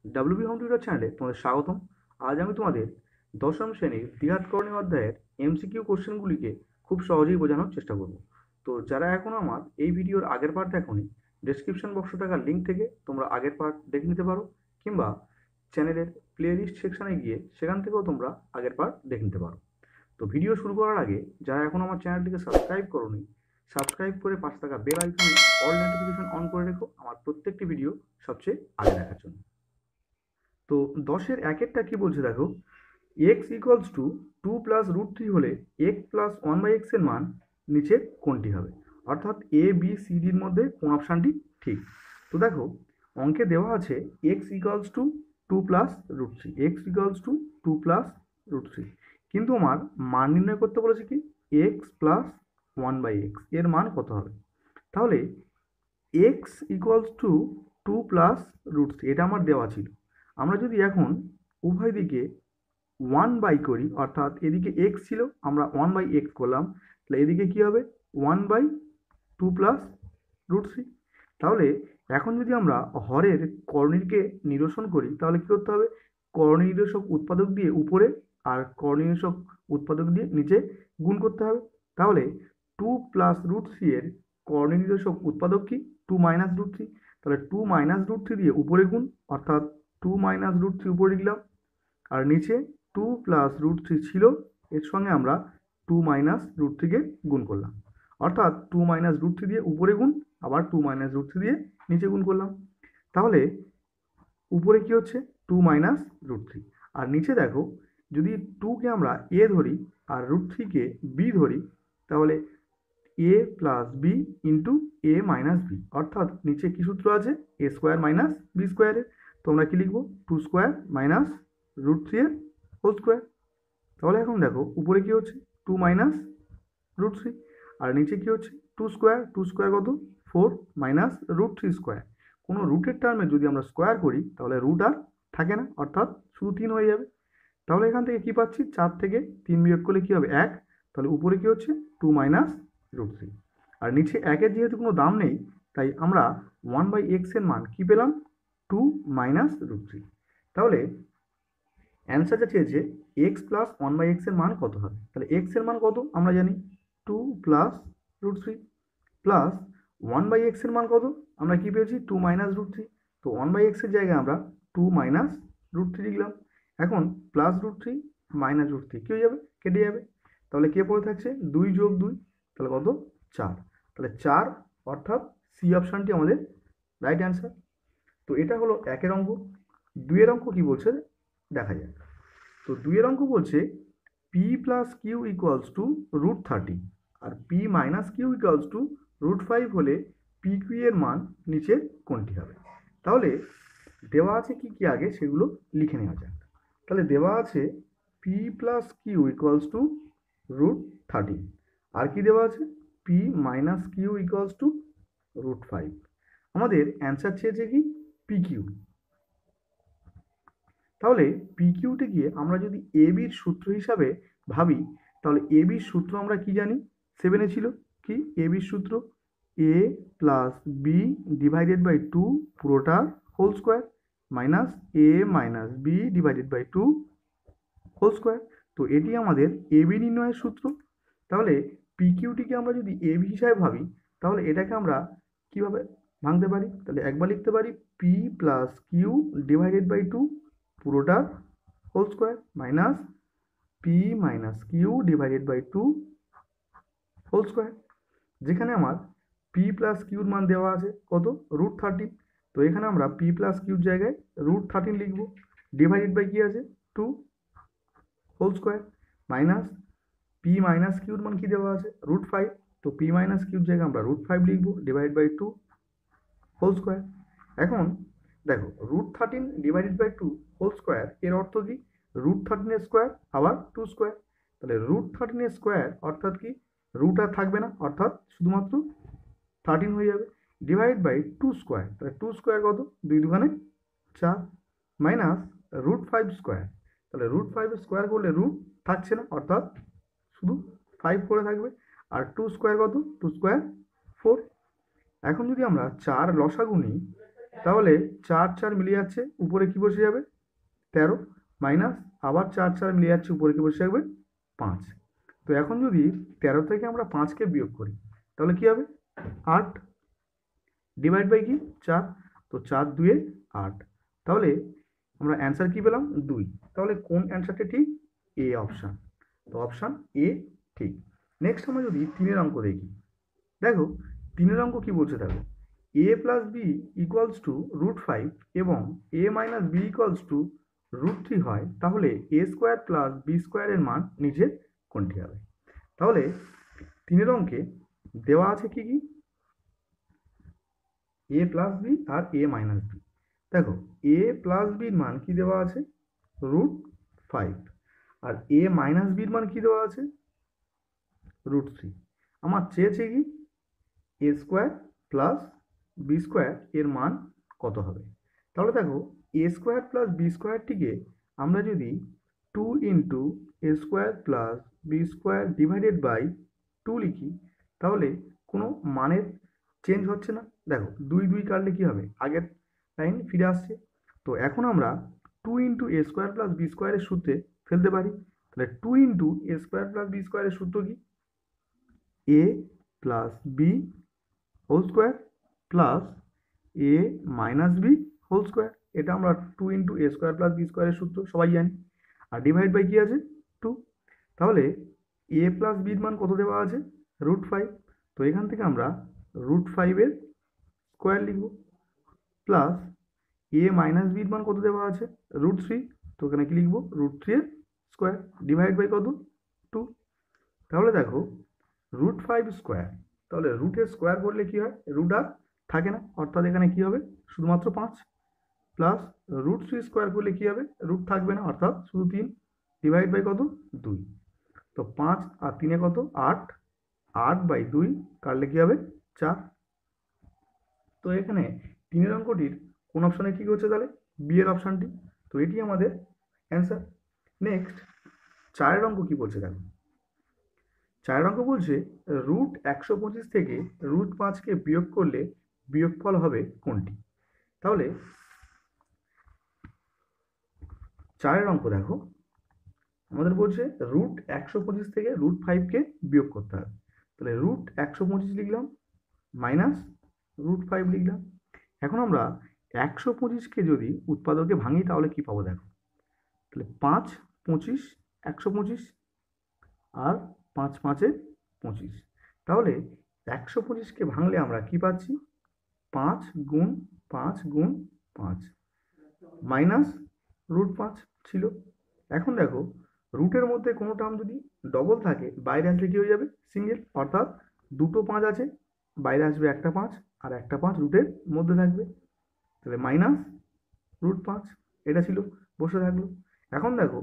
WB home tutor চ্যানেলে তোমাদের স্বাগতম। আজ আমি তোমাদের দশম শ্রেণীর দ্বিঘাতকরণী অধ্যায়ের এমসিকিউ কোশ্চেনগুলিকে খুব সহজেই বোঝানোর চেষ্টা করব। তো যারা এখনও আমার এই ভিডিওর আগের পার্ট দেখোনি, ডেসক্রিপশন বক্সে থাকা লিঙ্ক থেকে তোমরা আগের পার্ট দেখে নিতে পারো, কিংবা চ্যানেলের প্লেলিস্ট সেকশনে গিয়ে সেখান থেকেও তোমরা আগের পার্ট দেখে নিতে পারো। তো ভিডিও শুরু করার আগে যারা এখন আমার চ্যানেলটিকে সাবস্ক্রাইব করোনি, সাবস্ক্রাইব করে পাশে থাকা বেল আইকনে অল নোটিফিকেশন অন করে রেখো আমার প্রত্যেকটি ভিডিও সবচেয়ে আগে দেখার জন্য। তো 10-এর একেরটা কি বলছে দেখো, এক্স ইকুয়ালস টু 2 + √3 হলে এক্স প্লাস 1/x এর মান নিচের কোনটি হবে? অর্থাৎ এ বি সি ডির মধ্যে কোন অপশানটি ঠিক। তো দেখো, অঙ্কে দেওয়া আছে x equals to 2 + √3, x equals to 2 + √3, কিন্তু আমার মান নির্ণয় করতে বলেছে কি এক্স প্লাস 1/x এর মান কত হবে। তাহলে এক্স ইকুয়ালস টু 2 + √3 এটা আমার দেওয়া ছিল। আমরা যদি এখন উভয় দিকে 1 বাই করি, অর্থাৎ এদিকে এক্স ছিল আমরা 1/x করলাম, তাহলে এদিকে কি হবে 1/2 + √3। তাহলে এখন যদি আমরা হরের করণীয়কে নিরসন করি তাহলে কি করতে হবে, করণীয় নিরসক উৎপাদক দিয়ে উপরে আর করণীয় নিরসক উৎপাদক দিয়ে নিচে গুণ করতে হবে। তাহলে 2 + √3 এর করণীয় নিরসক উৎপাদক কি 2 - √3, তাহলে 2 - √3 দিয়ে উপরে গুণ, অর্থাৎ 2 - √3 উপরে লিখলাম, আর নিচে 2 + √3 ছিল, এর সঙ্গে আমরা 2 - √3 কে গুণ করলাম, অর্থাৎ 2 - √3 দিয়ে উপরে গুণ, আবার 2 - √3 দিয়ে নিচে গুণ করলাম। তাহলে উপরে কি হচ্ছে 2 - √3, আর নিচে দেখো যদি 2কে আমরা এ ধরি আর √3কে বি ধরি, তাহলে A plus B into A minus B, অর্থাৎ নিচে কি সূত্র আছে a² - b², তোমরা কি লিখবো 2² - √3 এর হোল স্কোয়ার। তাহলে এখন দেখো উপরে কি হচ্ছে 2 - √3, আর নিচে কি হচ্ছে 2² কত 4 - √3²। কোনো রুটের টার্মে যদি আমরা স্কোয়ার করি তাহলে রুট আর থাকে না, অর্থাৎ শুধু 3 হয়ে যাবে। তাহলে এখান থেকে কি পাচ্ছি, 4 থেকে 3 বিয়োগ করলে কি হবে 1, তাহলে উপরে কি হচ্ছে 2 - √3, আর নিচে 1-এর যেহেতু কোনো দাম নেই তাই আমরা 1/x এর মান কি পেলাম 2 - √3। তাহলে অ্যান্সার যা চেয়েছে এক্স প্লাস 1/x এর মান কত হবে, তাহলে এক্স এর মান কত আমরা জানি 2 + √3, প্লাস 1/x এর মান কত আমরা কি পেয়েছি 2 - √3, তো 1/x এর জায়গায় আমরা 2 - √3 লিখলাম। এখন প্লাস √3 √3 কি হয়ে যাবে, কেটে যাবে, তাহলে কে পড়ে থাকছে 2 + 2, তাহলে কত 4, তাহলে 4, অর্থাৎ সি অপশানটি আমাদের রাইট অ্যান্সার। তো এটা হলো একের অঙ্ক। 2-এর অঙ্ক কি বলছে দেখা যাক। তো 2-এর অঙ্ক বলছে P plus Q equals to √30 আর P minus Q equals to √5 হলে পি কিউ এর মান নিচে কোনটি হবে। তাহলে দেওয়া আছে কি কি আগে সেগুলো লিখে নেওয়া যাক। তাহলে দেওয়া আছে P plus Q equals to √30, আর কি দেওয়া আছে P minus Q equals to √5। আমাদের অ্যান্সার চেয়েছে কি পি কিউ। তাহলে পিকিউতে গিয়ে আমরা যদি এ বির সূত্র হিসাবে ভাবি, তাহলে এ বির সূত্র আমরা কি জানি 7-এ ছিল কি এ বির সূত্র A plus B divided by 2 পুরোটা whole square minus A minus B divided by 2 whole square. তো এটি আমাদের এ বি নির্ণয়ের সূত্র। তাহলে পিকিউটিকে আমরা যদি এ বি হিসাবে ভাবি তাহলে এটাকে আমরা কিভাবে ভাঙতে পারি, তাহলে একবার লিখতে পারি P plus Q divided by 2 পুরোটা whole square minus P minus Q divided by 2 whole square, যেখানে আমার পি প্লাস কিউর মান দেওয়া আছে কত √13, তো এখানে আমরা পি প্লাস কিউর জায়গায় √13 লিখবো, ডিভাইডেড বাই কি আছে 2 whole square minus P minus কিউর মান কি দেওয়া আছে √5, তো পি মাইনাস কিউর জায়গায় আমরা √5 লিখবো, ডিভাইড বাই 2 হোল স্কোয়ার। এখন দেখো √13 ডিভাইডেড বাই 2 হোল স্কোয়ার এর অর্থ কি √13 এর স্কোয়ার আবার 2 স্কোয়ার, তাহলে √13 এর স্কোয়ার অর্থাৎ কি রুট আর থাকবে না, অর্থাৎ শুধুমাত্র 13 হয়ে যাবে, ডিভাইড বাই 2 স্কোয়ার, তাহলে 2 স্কোয়ার কত 2 দুগুণে 4 মাইনাস √5 স্কোয়ার, তাহলে √5 স্কোয়ার করলে রুট থাকছে না, অর্থাৎ শুধু 5 করে থাকবে, আর 2 স্কোয়ার কত 2 স্কোয়ার 4। এখন যদি আমরা 4 লসাগু নিই তাহলে 4 4 মিলে যাচ্ছে, উপরে কি বসে যাবে 13, মাইনাস আবার 4 4 মিলে যাচ্ছে, উপরে কি বসে যাবে 5। তো এখন যদি 13 থেকে আমরা 5কে বিয়োগ করি তাহলে কি হবে 8, ডিভাইড বাই কি 4, তো 4 2 8। তাহলে আমরা অ্যান্সার কি পেলাম 2। তাহলে কোন অ্যান্সারটা ঠিক, এ অপশান। তো অপশান এ ঠিক। নেক্সট আমরা যদি 3 অঙ্ক দেখি, দেখো 3 অঙ্ক কি বলছে, দেখো এ প্লাস বি ইকুয়ালস টু √5 এবং এ মাইনাস বি ইকুয়ালস টু √3 হয়, তাহলে এ স্কোয়ার প্লাস বি স্কোয়ারের মান নিচের কোনটি হবে। তাহলে 3 অঙ্কে দেওয়া আছে কি কি, A plus B R A minus B. দেখো এ প্লাস বির মান কি দেওয়া আছে √5, আর এ মাইনাস বির মান কি দেওয়া আছে √3। আমার চেয়েছে কি A square plus B square এর মান কত হবে। তাহলে দেখো এ স্কোয়ার প্লাস বি স্কোয়ারটিকে আমরা যদি 2 into A square plus B square divided by 2 লিখি, তাহলে কোনো মানের চেঞ্জ হচ্ছে না। দেখো 2 2 কাটলে কি হবে, আগের লাইন ফিরে আসছে। তো এখন আমরা 2 into A square plus B স্কোয়ারের সূত্রে ফেলতে পারি। তাহলে 2 into A square plus B স্কোয়ারের সূত্র কি, A plus B whole square plus A minus B whole square. এটা আমরা 2 into A square plus B স্কোয়ারের সূত্র সবাই জানি। আর ডিভাইড বাই কি আছে 2। তাহলে এ প্লাস বির মান কত দেওয়া আছে √5, তো এখান থেকে আমরা √5 স্কোয়ার লিখব, প্লাস এ মাইনাস বির মান কত দেওয়া আছে √3, তো এখানে কি লিখবো √3 স্কোয়ার ডিভাইড বাই কত 2। তাহলে দেখো √5 স্কোয়ার, তাহলে রুটের স্কোয়ার করলে কি হয়, রুট আর থাকে না, অর্থাৎ এখানে কি হবে শুধুমাত্র 5, প্লাস √3 স্কোয়ার করলে কি হবে, রুট থাকবে না, অর্থাৎ শুধু 3, ডিভাইড বাই কত 2। তো 5 আর 3 কত 8, 8/2 কাটলে কি হবে 4। তো এখানে 3 অঙ্কটির কোন অপশানে ঠিক হচ্ছে, তাহলে বি এর অপশানটি। তো এটি আমাদের অ্যান্সার। নেক্সট 4 অঙ্ক কি বলছে দেখো, 4 অঙ্ক বলছে √125 থেকে √5কে বিয়োগ করলে বিয়োগফল হবে কোনটি। তাহলে 4 অঙ্ক দেখো, আমাদের বলছে √125 থেকে √5কে বিয়োগ করতে হবে। তাহলে √125 লিখলাম, মাইনাস √5 লিখলাম। এখন আমরা 125কে যদি উৎপাদকে ভাঙি তাহলে কি পাবো দেখো, তাহলে 5 25 125, আর 5 5 25। তাহলে 125কে ভাঙলে আমরা কি পাচ্ছি 5 গুণ 5 গুণ 5 মাইনাস √5 ছিল। এখন দেখো রুটের মধ্যে কোনো টার্ম যদি ডবল থাকে বাইরে আসলে কি হয়ে যাবে সিঙ্গেল, অর্থাৎ দুটো 5 আছে, বাইরে আসবে একটা 5, আর একটা 5 রুটের মধ্যে থাকবে, তাহলে মাইনাস √5 এটা ছিল, বসে থাকলো। এখন দেখো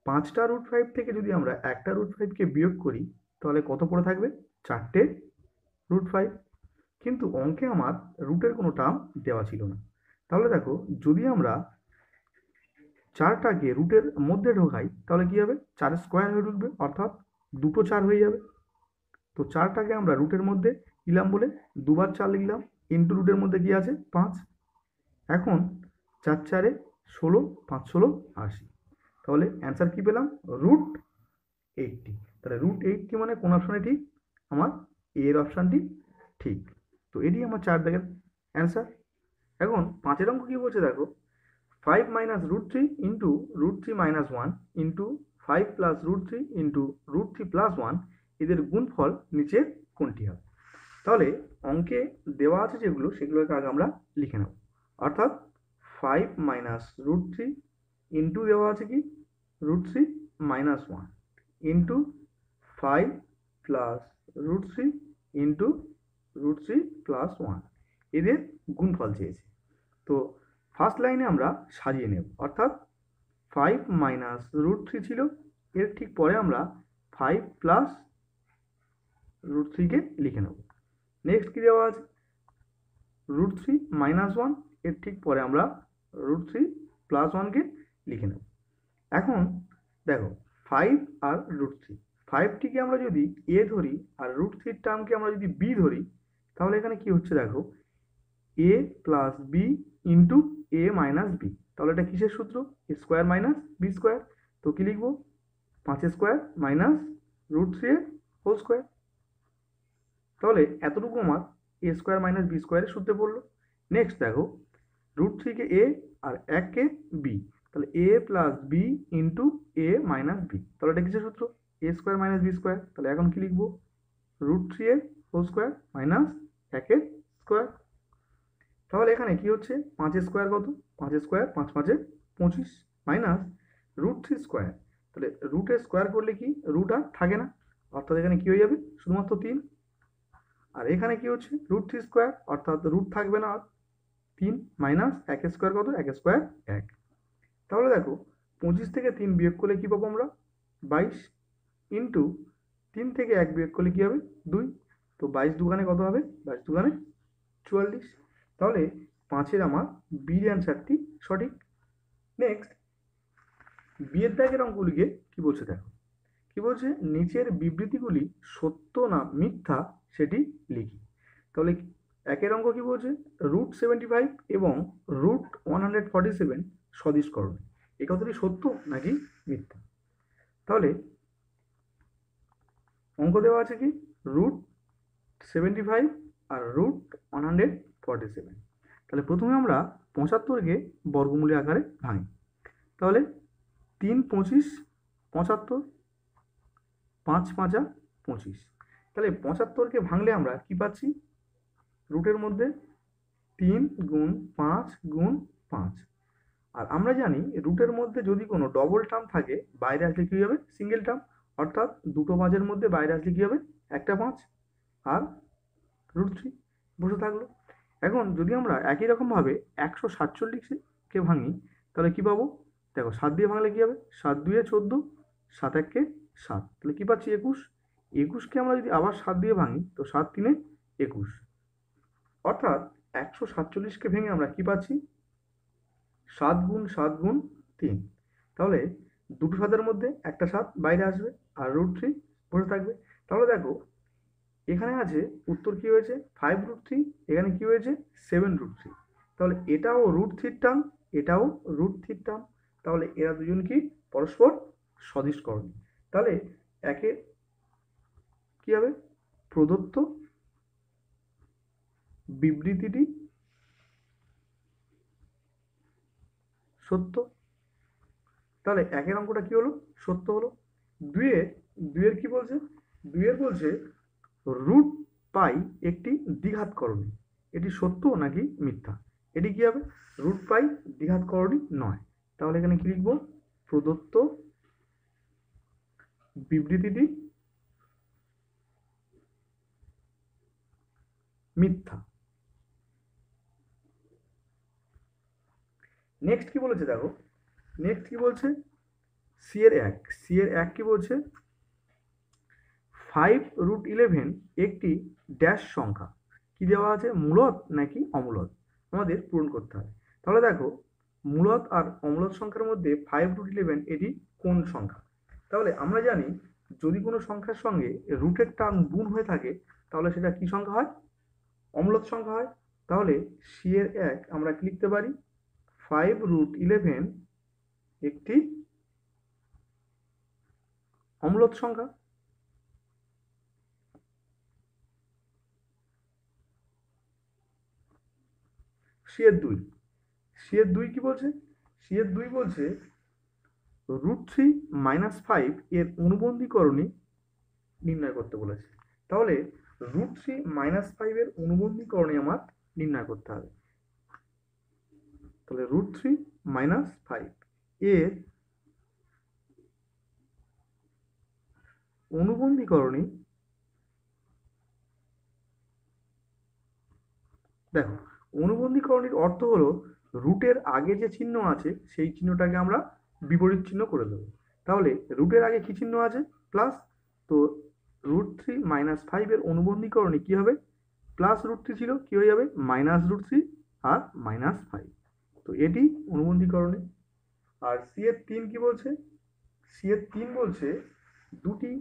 5টা √5 থেকে যদি আমরা একটা √5কে বিয়োগ করি তাহলে কত পড়ে থাকবে 4টে √5, কিন্তু অঙ্কে আমার রুটের কোনো টার্ম দেওয়া ছিল না। তাহলে দেখো যদি আমরা 4টাকে রুটের মধ্যে ঢোকাই তাহলে কি হবে 4 স্কোয়ার হয়ে ঢুকবে, অর্থাৎ দুটো 4 হয়ে যাবে। তো 4টাকে আমরা রুটের মধ্যে নিলাম বলে দুবার 4 লিখলাম, ইন্টু রুটের মধ্যে কি আছে 5। এখন 4 4 16, 5 16 80। তাহলে অ্যান্সার কি পেলাম √80। তাহলে √80 মানে কোন অপশানে ঠিক, আমার এর অপশানটি ঠিক। তো এটি আমার 4 দাগের অ্যান্সার। এখন 5 অঙ্ক কি বলছে দেখো, 5 minus √3 into √3 minus 1 into 5 plus √3 into √3 plus 1 এদের গুণফল নিচের কোনটি হবে। তাহলে অঙ্কে দেওয়া আছে যেগুলো সেগুলোকে আগে আমরা লিখে নেব, অর্থাৎ 5 মাইনাস √3 ইন্টু দেওয়া আছে কি √3 minus 1 into 5 plus √3 into √3 plus 1 এদের গুণফল চেয়েছে। তো ফার্স্ট লাইনে আমরা সাজিয়ে নেব, অর্থাৎ 5 মাইনাস √3 ছিল, এর ঠিক পরে আমরা 5 প্লাস √3কে লিখে নেব। নেক্সট কি দেওয়া আছে √3 মাইনাস 1, এর ঠিক পরে আমরা √3 প্লাস 1কে লিখে নেব। এখন দেখো 5 আর √3, 5টিকে আমরা যদি এ ধরি আর √3 টার্মকে আমরা যদি বি ধরি, তাহলে এখানে কি হচ্ছে দেখো এ plus B into A minus B. তাহলে এটা কিসের সূত্র? A square minus B square. তো কি লিখবো? 5 স্কোয়ার মাইনাস √3 হোল স্কোয়ার। তাহলে এতটুকু আমার এ স্কোয়ার মাইনাস বি স্কোয়ারের সূত্রে পড়লো। নেক্সট দেখো, √3 কে এ আর 1 কে বি, তাহলে A plus B into A minus B. তাহলে এটা কিসের সূত্র? A square minus B square. তাহলে এখন কি লিখবো? √3 এর হোল স্কোয়ার মাইনাস 1 এর স্কোয়ার। তাহলে এখানে কি হচ্ছে? 5 স্কোয়ার কত? 5 স্কোয়ার 5 5 25 মাইনাস √3 স্কোয়ার। তাহলে রুটের স্কোয়ার করলে কি রুট আর থাকে না, অর্থাৎ এখানে কি হয়ে যাবে? শুধুমাত্র 3। আর এখানে কি হচ্ছে? √3 স্কোয়ার, অর্থাৎ রুট থাকবে না আর 3 মাইনাস 1 স্কোয়ার কত? 1 স্কোয়ার 1। তাহলে দেখো 25 থেকে 3 বিয়োগ করলে কি পাবো আমরা? 22 ইন্টু 3 থেকে 1 বিয়োগ করলে কি হবে? 2। তো 22 দুগানে কত হবে? 22 দুগানে 44। তাহলে 5-এর আমার বির অ্যান্সারটি সঠিক। নেক্সট, বিয়ের দাগের অঙ্কগুলিকে কি বলছে দেখো। কি বলছে? নিচের বিবৃতিগুলি সত্য না মিথ্যা সেটি লিখি। তাহলে 1-এর অঙ্ক কি বলছে? √75 এবং √147 সদিশ করণ। এই কথাটি সত্য নাকি মিথ্যা? তাহলে অঙ্ক দেওয়া আছে কি? √75 আর √147। তাহলে প্রথমে আমরা 75কে বর্গমূলে আকারে ভাঙি। তাহলে 3 25 75, 5 5 25। তাহলে 75কে ভাঙলে আমরা কি পাচ্ছি? রুটের মধ্যে 3 গুণ 5 গুণ 5। আর আমরা জানি রুটের মধ্যে যদি কোনো ডবল টার্ম থাকে বাইরে আসলে কি হবে? Single term. অর্থাৎ দুটো 5-এর মধ্যে বাইরে আসলে কি হবে? একটা 5 আর √3 বসে থাকলো। এখন যদি আমরা একই রকমভাবে 147কে ভাঙি তাহলে কি পাবো? দেখো 7 দিয়ে ভাঙলে কি হবে? 7 2 14, 7 1 7। তাহলে কি পাচ্ছি? 21। 21কে আমরা যদি আবার 7 দিয়ে ভাঙি তো 7 3 21। অর্থাৎ 147কে ভেঙে আমরা কি পাচ্ছি? 7 গুণ 7 গুণ 3। তাহলে দুটো 7-এর মধ্যে একটা 7 বাইরে আসবে আর √3 বসে থাকবে। তাহলে দেখো এখানে আছে উত্তর কি হয়েছে? 5√3। এখানে কি হয়েছে? 7√3। তাহলে এটাও √3 টার্ম, এটাও √3 টার্ম। তাহলে এরা দুজন কি পরস্পর সদিশকরণী। তাহলে একে কি হবে? প্রদত্ত বিবৃতিটি সত্য। তাহলে 1-এর অঙ্কটা কি হলো? সত্য হলো। 2-এর কি বলছে? 2-এর বলছে √পাই একটি দ্বিঘাতকরণী। এটি সত্য নাকি মিথ্যা? এটি কি হবে? √পাই দ্বিঘাতকরণী নয়। তাহলে এখানে কি লিখবো? প্রদত্ত বিবৃতিটি মিথ্যা। নেক্সট কি বলেছে দেখো। নেক্সট কি বলছে? সি-এর 1 কি বলছে? 5√11 একটি ড্যাশ সংখ্যা। কি দেওয়া আছে? মূলদ নাকি অমূলদ আমাদের পূরণ করতে হবে। তাহলে দেখো মূলদ আর অমূলদ সংখ্যার মধ্যে 5√11 এটি কোন সংখ্যা? তাহলে আমরা জানি যদি কোনো সংখ্যার সঙ্গে রুটের টার্ম গুণ হয়ে থাকে তাহলে সেটা কি সংখ্যা হয়? অমূলদ সংখ্যা হয়। তাহলে সি-এর 1 আমরা কি লিখতে পারি? 5√11 একটি অমূলদ সংখ্যা। সি-এর 2 কি বলছে? সি-এর 2 বলছে √3 - 5 এর অনুবন্ধীকরণী নির্ণয় করতে বলেছে। তাহলে √3 - 5 এর অনুবন্ধীকরণী আমার নির্ণয় করতে হবে। তাহলে √3 - 5 এর অনুবন্ধীকরণী, দেখো অনুবন্ধীকরণীর অর্থ হলো রুটের আগে যে চিহ্ন আছে সেই চিহ্নটাকে আমরা বিপরীত চিহ্ন করে দেবো। তাহলে রুটের আগে কি চিহ্ন আছে? প্লাস। তো √3 - 5 এর অনুবন্ধীকরণী কি হবে? প্লাস √3 ছিল, কি হয়ে যাবে? -√3 আর -5। তো এটি অনুবন্ধীকরণী। আর সি-এর 3 কি বলছে? সি-এর 3 বলছে দুটি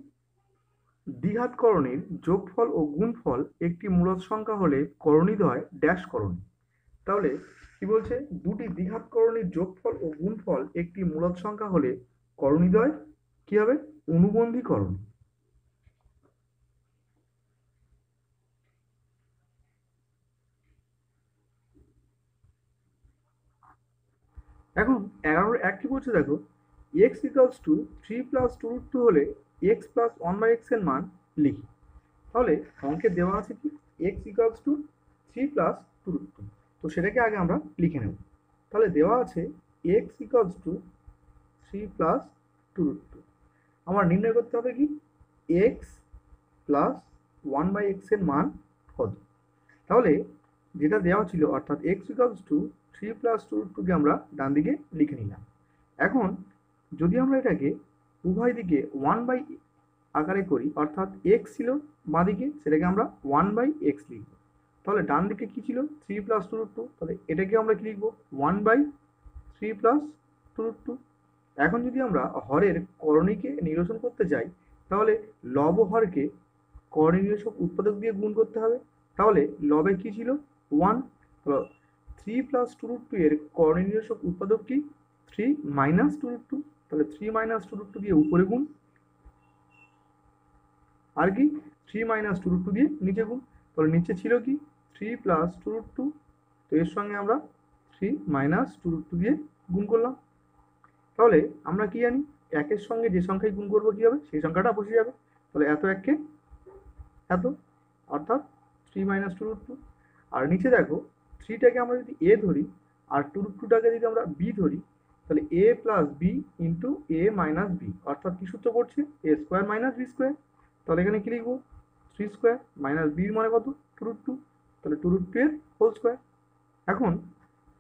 দ্বিঘাত করণীর যোগফল ও গুণফল একটি মূলদ সংখ্যা হলে করণীদ্বয় ড্যাশ করণী। তাহলে কি বলছে, দুটি দ্বিঘাত করণীর যোগফল ও গুণফল একটি মূলদ সংখ্যা হলে করণীদ্বয় কি হবে, অনুবন্ধী করণ। এখন 11 কি বলছে দেখো, এক্স ইকালস টু 3 + 2√2 হলে এক্স প্লাস 1/x এর মান লিখি। তাহলে অঙ্কে দেওয়া আছে কি, এক্স ইকালস টু 3 + 2√2, তো সেটাকে আগে আমরা লিখে নেব। তাহলে দেওয়া আছে এক্স ইকালস টু 3 + 2√2, আমার নির্ণয় করতে হবে কি, এক্স প্লাস 1/x এর মান কত। তাহলে যেটা দেওয়া ছিল অর্থাৎ এক্স ইকালস টু 3 + 2√2 আমরা ডান দিকে লিখে নিলাম। এখন যদি আমরা এটাকে উভয় দিকে 1 আকারে করি, অর্থাৎ এক্স ছিল বাঁদিকে, সেটাকে আমরা 1/x লিখব। তাহলে ডান দিকে কি ছিল, 3 + 2√2, তাহলে এটাকে আমরা কি লিখবো, 1/3 + 2√2। এখন যদি আমরা হরের করণীকে নিরসন করতে যাই, তাহলে লব ও হরকে করণী নিরসক উৎপাদক দিয়ে গুণ করতে হবে। তাহলে লবে কি ছিল, 1, 3 + 2√2 এর করণী নিরসক উৎপাদক কি, 3 - 2√2, তাহলে 3 - 2√2 দিয়ে উপরে গুণ, আর কি 3 - 2√2 দিয়ে নিচে গুণ। তাহলে নিচে ছিল কি 3 + 2√2, তো এর সঙ্গে আমরা 3 - 2√2 দিয়ে গুণ করলাম। তাহলে আমরা কি জানি, একের সঙ্গে যে সংখ্যায় গুণ করবো কি হবে, সেই সংখ্যাটা বসে যাবে। তাহলে এত এককে এত, অর্থাৎ 3 - 2√2। আর নিচে দেখো, 3টাকে আমরা যদি এ ধরি আর 2√2টাকে যদি আমরা বি ধরি, তাহলে a + b into a - b, অর্থাৎ কি সূত্র পড়ছে, a² - b²। তাহলে এখানে কি লিখবো, 3² - b মানে কত, 2√2, তাহলে 2√2 এর হোল স্কোয়ার। এখন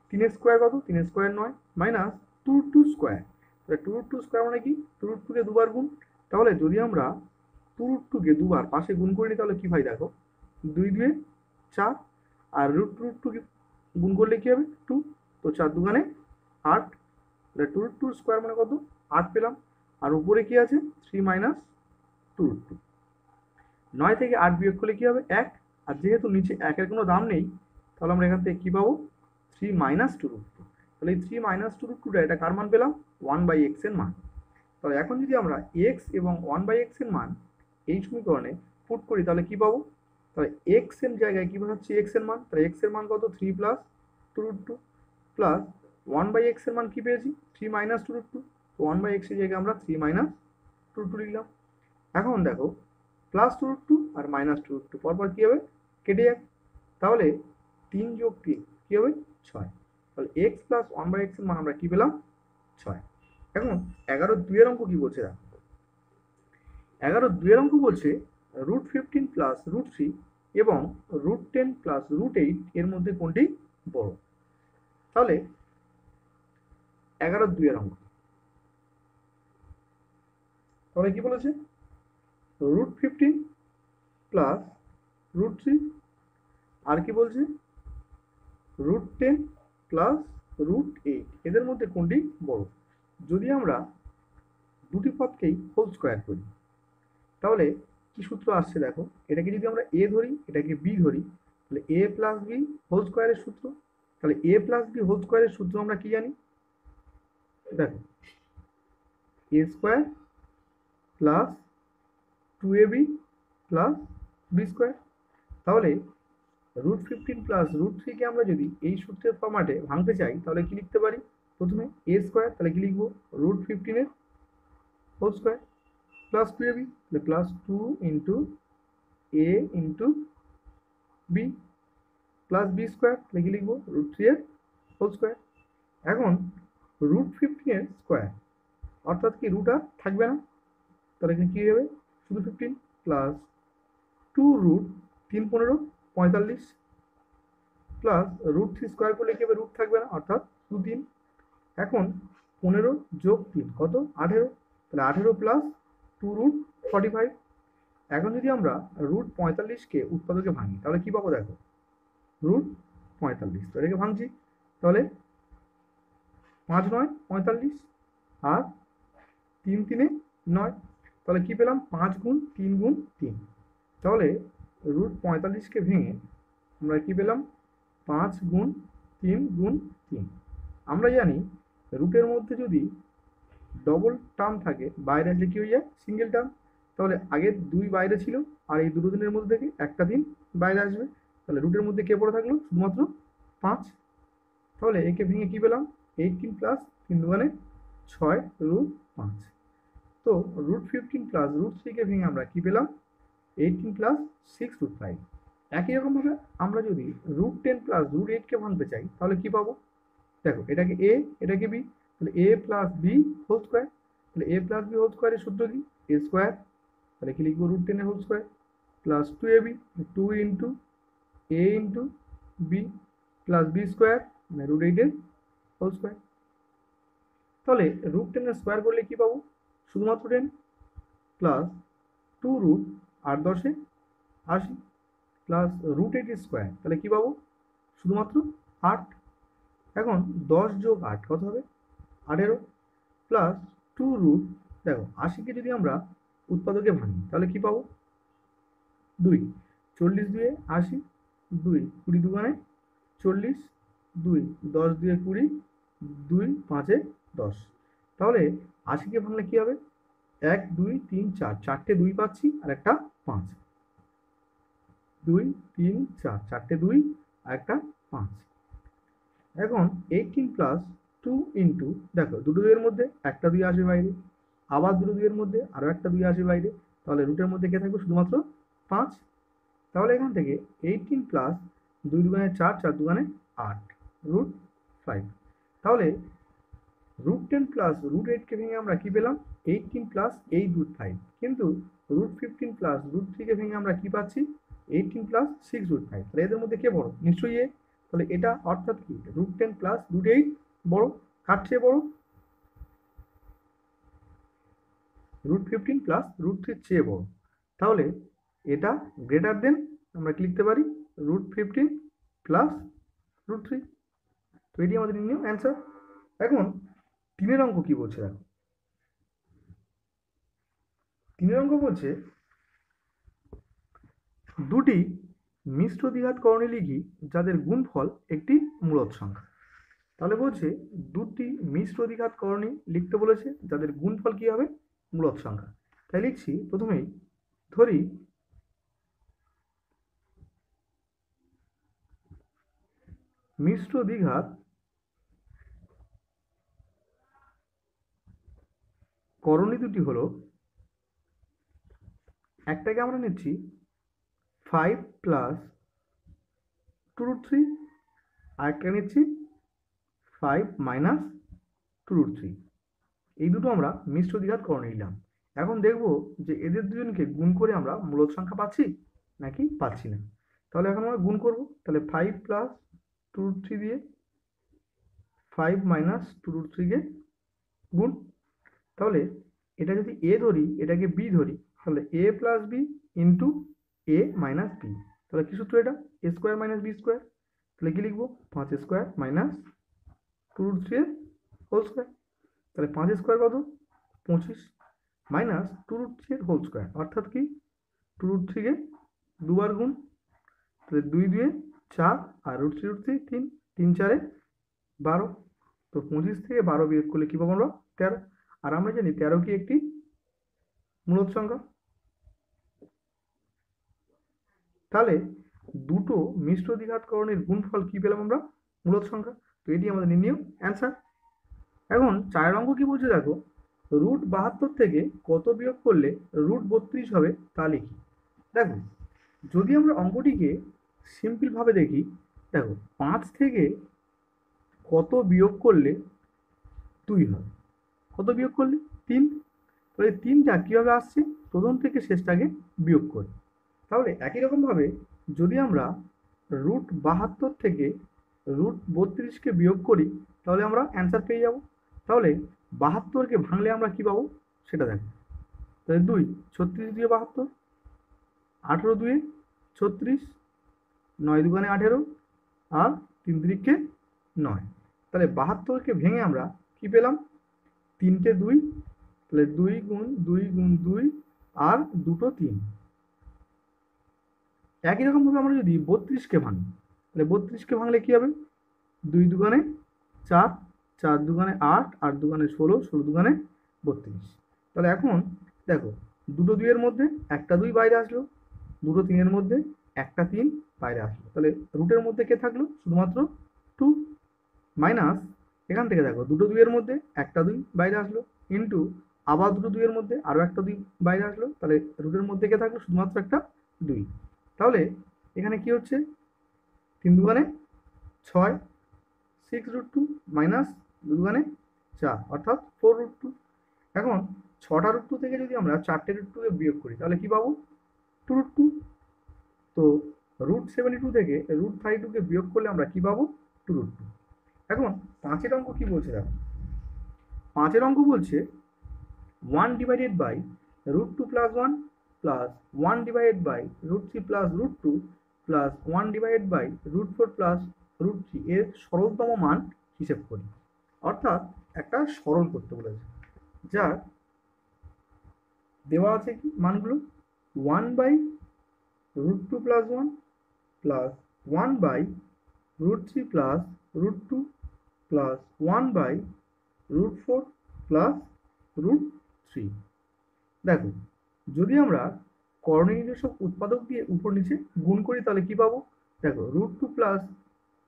3 স্কোয়ার কত, 3 স্কোয়ার 9 মাইনাস 2√2 স্কোয়ার, তাহলে 2√2 স্কোয়ার মানে কি, 2√2কে দুবার গুণ। তাহলে যদি আমরা 2√2কে দুবার পাশে গুণ করি তাহলে কি হয় দেখো, 2 × 2 = 4, আর √2কে গুণ করলে কি হবে, 2, তো 4 × 2 = 8, তাহলে 2√2 স্কোয়ার মানে কত, 8 পেলাম। আর উপরে কি আছে, 3 - 2√2, 9 থেকে 8 বিয়োগ করলে কি হবে, 1, আর যেহেতু নিচে 1-এর কোনো দাম নেই, তাহলে আমরা এখান থেকে কি পাবো, 3 - 2√2। তাহলে এই 3 - 2√2টা এটা কার মান পেলাম, 1/x এর মান। তাহলে এখন যদি আমরা x এবং 1/x এর মান এই সমীকরণে পুট করি তাহলে কি পাবো, তাহলে x এর জায়গায় কি বসাচ্ছি, x এর মান, তাহলে x এর মান কত, 3 + 2√2 প্লাস 1/x এর মান কি পেয়েছি, 3 - 2√2, তো 1/x এর জায়গায় আমরা 3 - 2√2 লিখলাম। এখন দেখো প্লাস 2√2 আর -2√2 পরপর কি হবে, কেটে যাবে। তাহলে 3 + 3 কি হবে, 6। তাহলে x প্লাস 1/x এর মান আমরা কি পেলাম, 6। এখন 11-2 এর অঙ্ক কি বলছে দেখো, 11-2 এর অঙ্ক বলছে √15 + √3 এবং √10 + √8 এর মধ্যে কোনটি বড়। তাহলে 11-2 এর অঙ্ক, তাহলে কি বলেছে, √15 + √3 আর কি বলছে, √10 + √8 এদের মধ্যে কোনটি বড়। যদি আমরা দুটি পদকেই হোল স্কোয়ার করি, তাহলে কি সূত্র আসছে দেখো, এটাকে যদি আমরা a ধরি, এটাকে b ধরি, তাহলে a + b হোল স্কোয়ারের সূত্র। তাহলে a + b হোল স্কোয়ারের সূত্র আমরা কি জানি, দেখো a² + 2ab + b²। তাহলে √15 + √3 কে আমরা যদি এই সূত্রের ফরম্যাটে ভাঙতে চাই তাহলে কি লিখতে পারি, প্রথমে a², তাহলে কি লিখবো, √15 এর হোল স্কোয়ার প্লাস 2ab, তাহলে plus 2 × a × b plus b², তাহলে কি লিখবো, √3 এর হোল স্কোয়ার। এখন √15 এর স্কোয়ার, অর্থাৎ কি রুট আর থাকবে না, তাহলে এখানে কি হবে, শুধু 15 প্লাস 2√3 = 15 প্লাস √3 স্কোয়ার করলে কি হবে, রুট থাকবে না, অর্থাৎ শুধু 3। এখন 15 + 3 কত, 18, তাহলে 18 প্লাস 2√45। এখন যদি আমরা √45কে উৎপাদকে ভাঙি তাহলে কি পাবো দেখো, √45, তো এটাকে ভাঙছি, তাহলে 5 × 9 = 45 আর 3 × 3 = 9, তাহলে কি পেলাম, 5 × 3 × 3। তাহলে √45কে ভেঙে আমরা কি পেলাম, 5 × 3 × 3। আমরা জানি রুটের মধ্যে যদি ডবল টার্ম থাকে, বাইরে আসলে কি হয়ে যায়? Single term. তাহলে আগের 2 বাইরে ছিল, আর এই দুটো দিনের মধ্যে থেকে একটা দিন বাইরে আসবে। তাহলে রুটের মধ্যে কে পড়ে থাকলো? শুধুমাত্র 5। তাহলে একে ভেঙে কি পেলাম? 18 প্লাস 3 × 6 √5। তো √15 + √3 কে ভেঙে আমরা কি পেলাম? 18 প্লাস 6 √5। একই রকমভাবে আমরা যদি √10 প্লাস √8 কে ভাঙতে চাই তাহলে কি পাবো? দেখো, এটাকে এ, এটাকে বি, তাহলে A plus B whole square. তাহলে এ প্লাস বি হোল স্কোয়ারের সূত্র কি? A square. তাহলে কি লিখবো? √10 whole square plus 2ab, 2 into A into B plus B square, মানে √8 হোল স্কোয়ার। তাহলে √10 স্কোয়ার করলে কি পাবো? শুধুমাত্র 10 প্লাস 2 √8 × 10 = 80 প্লাস √8 স্কোয়ার, তাহলে কি পাবো? শুধুমাত্র 8। এখন 10 + 8 কত হবে? 18 প্লাস 2 √ দেখো 80কে যদি আমরা উৎপাদকে ভাঙি তাহলে কি পাবো? 2। 40 × 2 = 80, 2 20 × 2 = 40, 2 10 × 2 = 20, 2 5 = 10। তাহলে 80কে ভাঙলে কি হবে? 1 2 3 4, চারটে 2 পাচ্ছি আর একটা 5। 2 3 4, চারটে 2 আর একটা 5। এখন 18 প্লাস 2 ইন্টু, দেখো দুটো 2 এর মধ্যে একটা 2 আসবে বাইরে, আবার দুটো 2 এর মধ্যে আরও একটা 2 আসবে বাইরে, তাহলে রুটের মধ্যে কে থাকবে? শুধুমাত্র 5। তাহলে এখান থেকে 18 প্লাস 2 × 4, 4 × 2 = 8 √5। তাহলে √10 প্লাস √8 কে ভেঙে আমরা কি পেলাম? 18 প্লাস 8 √5। কিন্তু √15 প্লাস √3 কে ভেঙে আমরা কি পাচ্ছি? 18 প্লাস 6 √5। তাহলে এদের মধ্যে কে বড়? নিশ্চয়ই এ। তাহলে এটা অর্থাৎ কি? √10 প্লাস √8 বড়। কার চেয়ে বড়? √15 প্লাস √3 চেয়ে বড়। তাহলে এটা গ্রেটার দেন, আমরা কি লিখতে পারি? √15 প্লাস √3। তো এটি আমাদের নির্ণয় অ্যান্সার। এখন 3 অঙ্ক কি বলছে? দেখো, 3 অঙ্ক বলছে দুটি মিশ্র দ্বিঘাত করণী লিখি যাদের গুণফল একটি মূলদ সংখ্যা। তাহলে বলছে দুটি মিশ্র দ্বিঘাত করণী লিখতে বলেছে যাদের গুণফল কি হবে? মূলদ সংখ্যা। তাই লিখছি, প্রথমেই ধরি মিশ্র দ্বিঘাত করণী দুটি হলো, একটাকে আমরা নিচ্ছি 5 প্লাস 2 √3, আরেকটা নিচ্ছি 5 মাইনাস 2 √3। এই দুটো আমরা মিশ্র দ্বিঘাত করণী নিলাম। এখন দেখব যে এদের দুজনকে গুণ করে আমরা মূলদ সংখ্যা পাচ্ছি নাকি পাচ্ছি না। তাহলে এখন আমরা গুণ করব। তাহলে 5 প্লাস 2 √3 দিয়ে 5 মাইনাস 2 √3 কে গুণ। তাহলে এটা যদি এ ধরি, এটাকে বি ধরি, তাহলে A plus B into A minus B. তাহলে কি সূত্র এটা? এ স্কোয়ার মাইনাস বি স্কোয়ার। তাহলে কি লিখবো? 5 স্কোয়ার মাইনাস 2 √3 হোল স্কোয়ার। তাহলে 5 স্কোয়ার কত? 25 মাইনাস 2 √3 হোল স্কোয়ার, অর্থাৎ কি 2 √3 কে দুবার গুণ। তাহলে 2 2 4 আর √3 3, 3 4 12। তো 25 থেকে 12 বিয়োগ করলে কি পাবো আমরা? 13। আর আমরা জানি 13 কি একটি মূলদ সংখ্যা। তাহলে দুটো মিশ্র দ্বিঘাত করণীর গুণফল কি পেলাম আমরা? মূলদ সংখ্যা। তো এটি আমাদের নির্ণয় অ্যান্সার। এখন 4 অঙ্ক কি বলছে? দেখো, √72 থেকে কত বিয়োগ করলে √32 হবে তা লিখি। দেখো, যদি আমরা অঙ্কটিকে সিম্পল ভাবে দেখি, দেখো 5 থেকে কত বিয়োগ করলে 2 হবে? কত বিয়োগ করলে? 3। তাহলে 3টা কীভাবে আসছে? প্রথম থেকে শেষটাকে বিয়োগ করে। তাহলে একই রকমভাবে যদি আমরা √72 থেকে √32কে বিয়োগ করি তাহলে আমরা অ্যান্সার পেয়ে যাব। তাহলে 72কে ভাঙলে আমরা কি পাবো সেটা দেখো। তাহলে 2 36 দিয়ে 72, 18 2 36, 9 2 18 আর 3 3 9। তাহলে 72কে ভেঙে আমরা কি পেলাম? 3টে 2, তাহলে 2 গুণ 2 গুণ 2 আর দুটো 3। একই রকমভাবে আমরা যদি 32কে ভাঙি, তাহলে 32কে ভাঙলে কি হবে? 2 দুগুণে 4, 4 দুগুণে 8, 8 দুগুণে 16, 16 দুগুণে 32। তাহলে এখন দেখো, দুটো 2 এর মধ্যে একটা 2 বাইরে আসলো, দুটো 3 এর মধ্যে একটা 3 বাইরে আসলো। তাহলে রুটের মধ্যে কে থাকলো? শুধুমাত্র 2, মাইনাস এখান থেকে দেখো, দুটো 2 এর মধ্যে একটা 2 বাইরে আসলো, ইন্টু আবার দুটো 2 এর মধ্যে আরও একটা 2 বাইরে আসলো। তাহলে রুটের মধ্যে কে থাকলো? শুধুমাত্র একটা 2। তাহলে এখানে কি হচ্ছে? 3 দুগুণে 6, 6√2 মাইনাস 2 দুগুণে 4 অর্থাৎ 4√2। এখন 6টা √2 থেকে যদি আমরা 4টে √2 বিয়োগ করি তাহলে কি পাবো? 2√2। তো √72 থেকে √32 বিয়োগ করলে আমরা কি পাবো? 2√2। এখন 5এর অঙ্ক কি বলছে দেখো, 5এর অঙ্ক বলছে 1 divided by √2 plus 1 plus 1 divided by √3 plus √2 plus 1 divided by √4 plus √3 এর সরলতম মান হিসেব করি। অর্থাৎ একটা সরল করতে বলেছে, যার দেওয়া আছে কি মানগুলো? 1 by √2 plus 1 plus 1 by √3 plus √2 plus 1 by √4 plus √3। দেখো, যদি আমরা করণীয় নির্দেশক উৎপাদক দিয়ে উপর নিচে গুণ করি তাহলে কি পাবো? দেখো, √2 প্লাস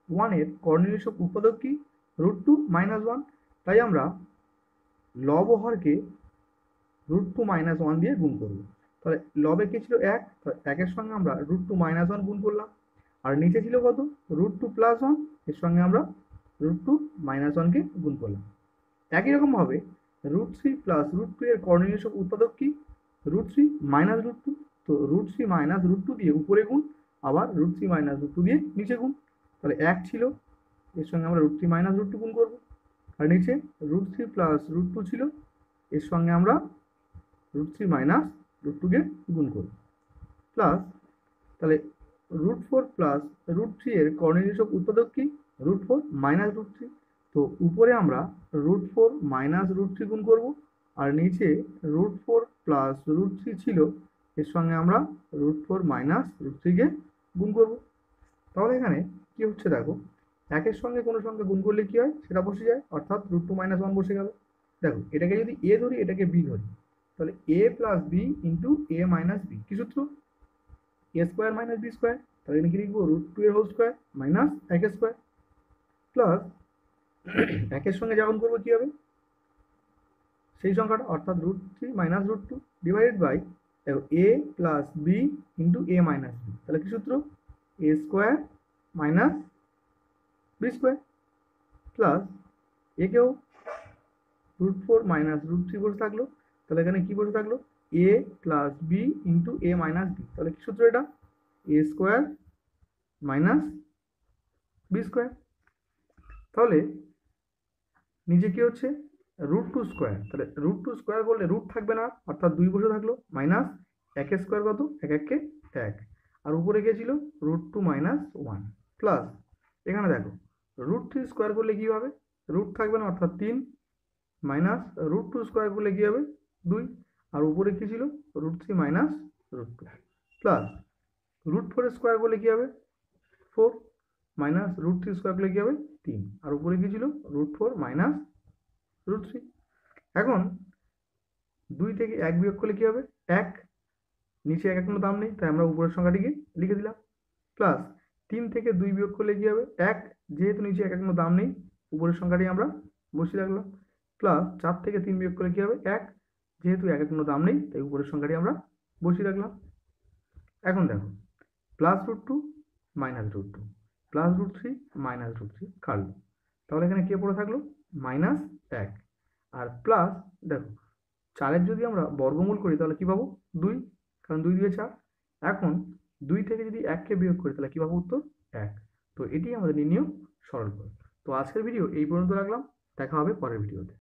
1 এর করণীয় নির্দেশক উৎপাদক কি? √2 মাইনাস 1। তাই আমরা লব ও হরকে √2 মাইনাস 1 দিয়ে গুণ করবো। তাহলে লবে কি ছিল? 1, তাহলে 1 এর সঙ্গে আমরা √2 মাইনাস 1 গুণ করলাম। আর নিচে ছিল কত? √2 প্লাস 1, এর সঙ্গে আমরা √2 মাইনাস 1 কে গুণ করলাম। একই রকমভাবে √3 প্লাস √2 এর করণীয় নির্দেশক উৎপাদক কি? √3 মাইনাস √2। তো √3 মাইনাস √2 দিয়ে উপরে গুণ, আবার √3 মাইনাস √2 দিয়ে নিচে গুণ। তাহলে 1 ছিল, এর সঙ্গে আমরা √3 মাইনাস √2 গুণ করবো। আর নিচে √3 প্লাস √2 ছিল, এর সঙ্গে আমরা √3 মাইনাস √2 কে গুণ করবো। প্লাস তাহলে √4 প্লাস √3 এর করণীয় নির্দেশক উৎপাদক কি? √4 মাইনাস √3। তো উপরে আমরা √4 মাইনাস √3 গুণ করব, আর নিচে √4 প্লাস √3 ছিল, এর সঙ্গে আমরা √4 মাইনাস √3 কে গুণ করব। তাহলে এখানে কি হচ্ছে দেখো, একের সঙ্গে কোনো সংখ্যা গুণ করলে কি হয় সেটা বসে যায়, অর্থাৎ √2 মাইনাস 1 বসে গেল। দেখো, এটাকে যদি এ ধরি, এটাকে বি ধরি, তাহলে A plus B into A minus B. কি সূত্র? A square minus B square. তাহলে এখানে কি লিখবো? √2 এর whole square minus 1 square. Plus একের সঙ্গে যখন করবো কি হবে? সেই সংখ্যাটা, অর্থাৎ √3 minus √2 divided by A plus B into A minus B. তাহলে কি সূত্র? A square minus B square. Plus একেও √4 মাইনাস √3 বসে থাকলো, তাহলে এখানে কি বসে থাকলো? এ plus B into A minus B. তাহলে কি সূত্র এটা? এ স্কোয়ার মাইনাস বি স্কোয়ার। তাহলে নিচে কি হচ্ছে? √2 স্কোয়ার। তাহলে √2 স্কোয়ার করলে রুট থাকবে না, অর্থাৎ 2 বসে থাকলো, মাইনাস 1 স্কোয়ার কত? 1 1 কে 1। আর উপরে কে ছিল? √2 মাইনাস 1। প্লাস এখানে দেখো, √3 স্কোয়ার করলে কি হবে? রুট থাকবে না, অর্থাৎ 3, মাইনাস √2 স্কোয়ার করলে কি হবে? 2। আর উপরে কি ছিল? √3 মাইনাস √2। প্লাস √4 স্কোয়ার করলে কি হবে? 4, মাইনাস √3 স্কোয়ার করলে কি হবে? 3। আর উপরে কি ছিল? √4 মাইনাস √3। এখন 2 থেকে 1 বিয়োগ করলে কি হবে? 1। নিচে 1 কোনো দাম নেই, তাই আমরা উপরের সংখ্যাটিকে লিখে দিলাম। প্লাস 3 থেকে 2 বিয়োগ করলে কি হবে? 1। যেহেতু নিচে 1 কোনো দাম নেই, উপরের সংখ্যাটি আমরা বসিয়ে রাখলাম। প্লাস 4 থেকে 3 বিয়োগ করলে কি হবে? 1। যেহেতু 1 কোনো দাম নেই, তাই উপরের সংখ্যাটি আমরা বসিয়ে রাখলাম। এখন দেখো, প্লাস √2 মাইনাস √2 প্লাস √3 মাইনাস √3 কাটলো, তাহলে এখানে কে পড়ে থাকলো? মাইনাস 1। আর প্লাস দেখো, 4-এর যদি আমরা বর্গমূল করি তাহলে কি পাবো? 2, কারণ 2 2 4। এখন 2 থেকে যদি 1কে বিয়োগ করি তাহলে কি পাবো? উত্তর 1। তো এটি আমাদের নির্ণেয় সরল পথ। তো আজকের ভিডিও এই পর্যন্ত রাখলাম, দেখা হবে পরের ভিডিওতে।